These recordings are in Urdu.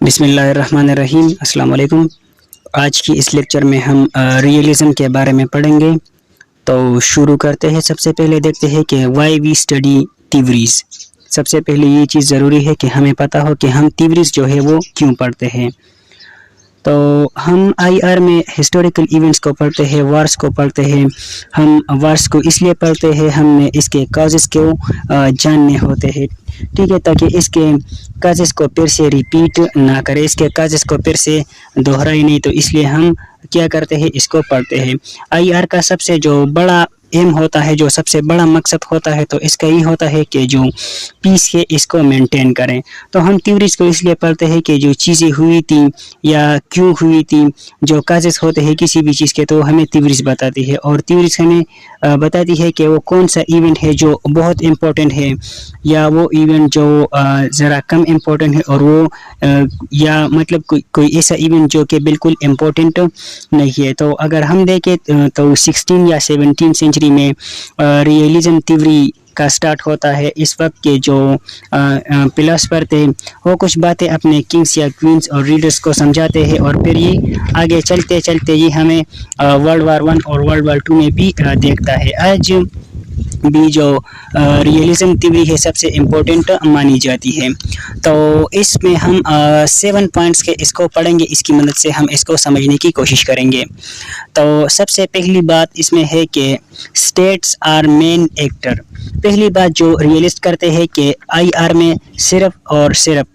بسم اللہ الرحمن الرحیم۔ السلام علیکم۔ آج کی اس لیکچر میں ہم ریئلزم کے بارے میں پڑھیں گے، تو شروع کرتے ہیں۔ سب سے پہلے دیکھتے ہیں کہ وائی وی اسٹڈی تھیوریز۔ سب سے پہلے یہ چیز ضروری ہے کہ ہمیں پتہ ہو کہ ہم تھیوریز جو ہے وہ کیوں پڑھتے ہیں۔ تو ہم آئی آر میں ہسٹوریکل ایونٹس کو پڑھتے ہیں، وارس کو پڑھتے ہیں۔ ہم وارس کو اس لیے پڑھتے ہیں، ہم نے اس کے کازز کو جاننے ہوتے ہیں، ٹھیک ہے، تاکہ اس کے کازز کو پھر سے ریپیٹ نہ کرے، اس کے کازز کو پھر سے دہرائے نہیں، تو اس لیے ہم کیا کرتے ہیں، اس کو پڑھتے ہیں۔ آئی آر کا سب سے جو بڑا ایم ہوتا ہے، جو سب سے بڑا مقصد ہوتا ہے، تو اس کا یہ ہوتا ہے کہ جو پیس ہے اس کو مینٹین کریں۔ تو ہم تھیوریز کو اس لیے پڑھتے ہیں کہ جو چیزیں ہوئی تھیں یا کیوں ہوئی تھی، جو کازز ہوتے ہیں کسی بھی چیز کے، تو ہمیں تھیوریز بتاتی ہے، اور تھیوریز ہمیں بتاتی ہے کہ وہ کون سا ایونٹ ہے جو بہت امپورٹنٹ ہے، یا وہ ایونٹ جو ذرا کم امپورٹنٹ ہے، اور وہ یا مطلب کوئی ایسا ایونٹ جو کہ بالکل امپورٹنٹ نہیں ہے۔ تو اگر ہم دیکھیں تو 16 یا 17 سینچری میں ریئلزم تھیوری کا سٹارٹ ہوتا ہے۔ اس وقت کے جو فلاسفر تھے، وہ کچھ باتیں اپنے کنگز یا کوئنز اور ریڈرز کو سمجھاتے ہیں، اور پھر یہ آگے چلتے چلتے یہ ہمیں ورلڈ وار 1 اور ورلڈ وار 2 میں بھی دیکھتا ہے۔ آج بھی جو ریئلزم تھیوری ہے سب سے امپورٹنٹ مانی جاتی ہے۔ تو اس میں ہم 7 پوائنٹس کے اس کو پڑھیں گے، اس کی مدد سے ہم اس کو سمجھنے کی کوشش کریں گے۔ تو سب سے پہلی بات اس میں ہے کہ اسٹیٹس آر مین ایکٹر۔ پہلی بات جو ریئلسٹ کرتے ہیں کہ آئی آر میں صرف اور صرف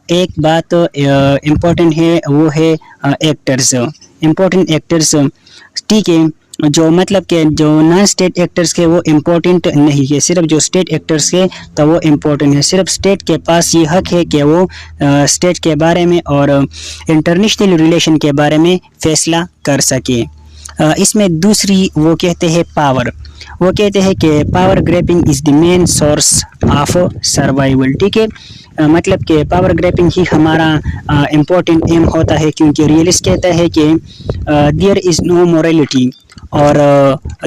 ایک بات امپورٹنٹ ہے، وہ ہے ایکٹرز، امپورٹنٹ ایکٹرز، ٹھیک ہے، جو مطلب کہ جو نان اسٹیٹ ایکٹرز کے وہ امپورٹنٹ نہیں ہے، صرف جو اسٹیٹ ایکٹرز کے تو وہ امپورٹنٹ ہے۔ صرف اسٹیٹ کے پاس یہ حق ہے کہ وہ اسٹیٹ کے بارے میں اور انٹرنیشنل ریلیشن کے بارے میں فیصلہ کر سکے۔ اس میں دوسری وہ کہتے ہیں پاور، وہ کہتے ہیں کہ power gripping is the main source of survival, ٹھیک ہے، مطلب کہ پاور گریپنگ ہی ہمارا امپورٹنٹ ایم ہوتا ہے، کیونکہ ریئلسٹ کہتا ہے کہ دیئر از نو مورالٹی، اور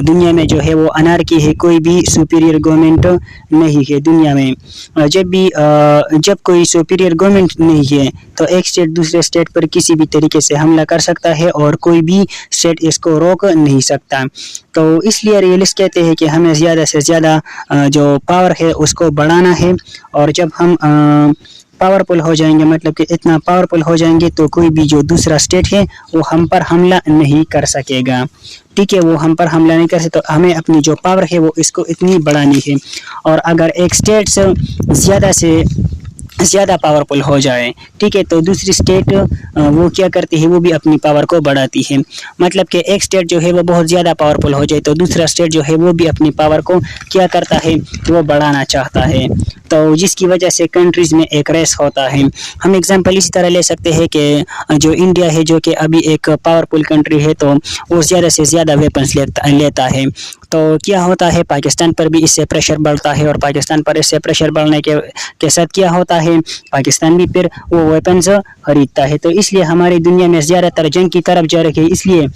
دنیا میں جو ہے وہ انارکی ہے، کوئی بھی سپیریئر گورنمنٹ نہیں ہے دنیا میں۔ جب کوئی سپیریئر گورنمنٹ نہیں ہے تو ایک اسٹیٹ دوسرے اسٹیٹ پر کسی بھی طریقے سے حملہ کر سکتا ہے، اور کوئی بھی اسٹیٹ اس کو روک نہیں سکتا۔ تو اس لیے ریئلسٹ کہتے ہیں کہ ہمیں زیادہ سے زیادہ جو پاور ہے اس کو بڑھانا ہے، اور جب ہم پاورفل ہو جائیں گے، مطلب کہ اتنا پاورفل ہو جائیں گے، تو کوئی بھی جو دوسرا اسٹیٹ ہے وہ ہم پر حملہ نہیں کر سکے گا، ٹھیک ہے، وہ ہم پر حملہ نہیں کر سکے۔ تو ہمیں اپنی جو پاور ہے وہ اس کو اتنی بڑھانی ہے، اور اگر ایک اسٹیٹ زیادہ سے زیادہ پاورفل ہو جائے، ٹھیک ہے، تو دوسری اسٹیٹ وہ کیا کرتی ہے، وہ بھی اپنی پاور کو بڑھاتی ہے۔ مطلب کہ ایک اسٹیٹ جو ہے وہ بہت زیادہ پاورفل ہو جائے تو دوسرا اسٹیٹ جو ہے وہ بھی اپنی پاور کو کیا کرتا ہے، وہ بڑھانا چاہتا ہے، تو جس کی وجہ سے کنٹریز میں ایک ریس ہوتا ہے۔ ہم ایگزامپل اسی طرح لے سکتے ہیں کہ جو انڈیا ہے، جو کہ ابھی ایک پاورفل کنٹری ہے، تو وہ زیادہ سے زیادہ ویپنز لیتا ہے، تو کیا ہوتا ہے، پاکستان پر بھی اس سے پریشر بڑھتا ہے، اور پاکستان پر اس سے پریشر بڑھنے کے ساتھ کیا ہوتا ہے، پاکستان بھی پھر وہ ویپنز خریدتا ہے۔ تو اس لیے ہماری دنیا میں زیادہ تر جنگ کی طرف جا رہی ہے۔ اس لیے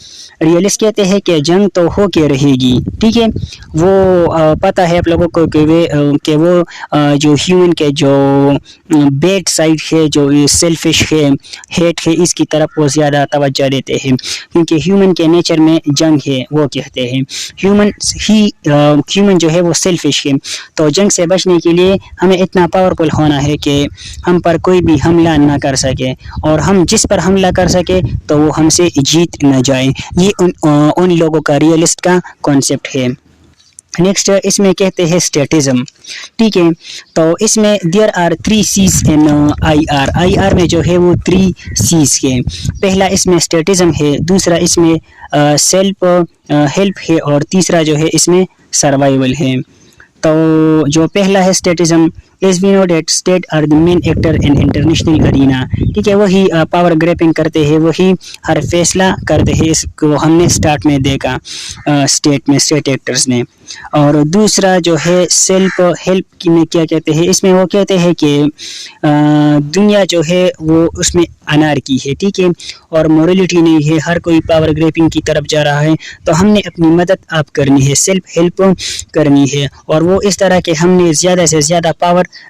ریئلسٹ کہتے ہیں کہ جنگ تو ہو کے رہے گی، ٹھیک ہے، وہ پتہ ہے آپ لوگوں کو کہ وہ جو ہیومن کے جو بیڈ سائڈ ہے، جو سیلفش ہے، ہیٹ ہے، اس کی طرف وہ زیادہ توجہ دیتے ہیں، کیونکہ ہیومن کے نیچر میں جنگ ہے، وہ کہتے ہیں ہیومن جو ہے وہ سیلفش ہے، تو جنگ سے بچنے کے لیے ہمیں اتنا پاورفل ہونا ہے کہ ہم پر کوئی بھی حملہ نہ کر سکے، اور ہم جس پر حملہ کر سکے تو وہ ہم سے جیت نہ جائے۔ یہ ان لوگوں کا ریئلسٹ کا کانسیپٹ ہے۔ نیکسٹ اس میں کہتے ہیں اسٹیٹزم، ٹھیک ہے، تو اس میں there are 3 C's in I R میں جو ہے وہ 3 C's ہے۔ پہلا اس میں اسٹیٹزم ہے، دوسرا اس میں سیلف ہیلپ ہے، اور تیسرا جو ہے اس میں سروائیول ہے۔ تو جو پہلا ہے اسٹیٹزم، as we know that state are the main actor in international arena، ٹھیک ہے، وہی پاور گریپنگ کرتے ہیں، وہی ہر فیصلہ کرتے ہیں، اس کو ہم نے سٹارٹ میں دیکھا اسٹیٹ ایکٹرز نے۔ اور دوسرا جو ہے سیلف ہیلپ میں کیا کہتے ہیں، اس میں وہ کہتے ہیں کہ دنیا جو ہے وہ اس میں انارکی ہے، ٹھیک ہے، اور مورالٹی نہیں ہے، ہر کوئی پاور گریپنگ کی طرف جا رہا ہے، تو ہم نے اپنی مدد آپ کرنی ہے، سیلف ہیلپ کرنی ہے، اور وہ اس طرح کہ ہم نے زیادہ سے زیادہ پاور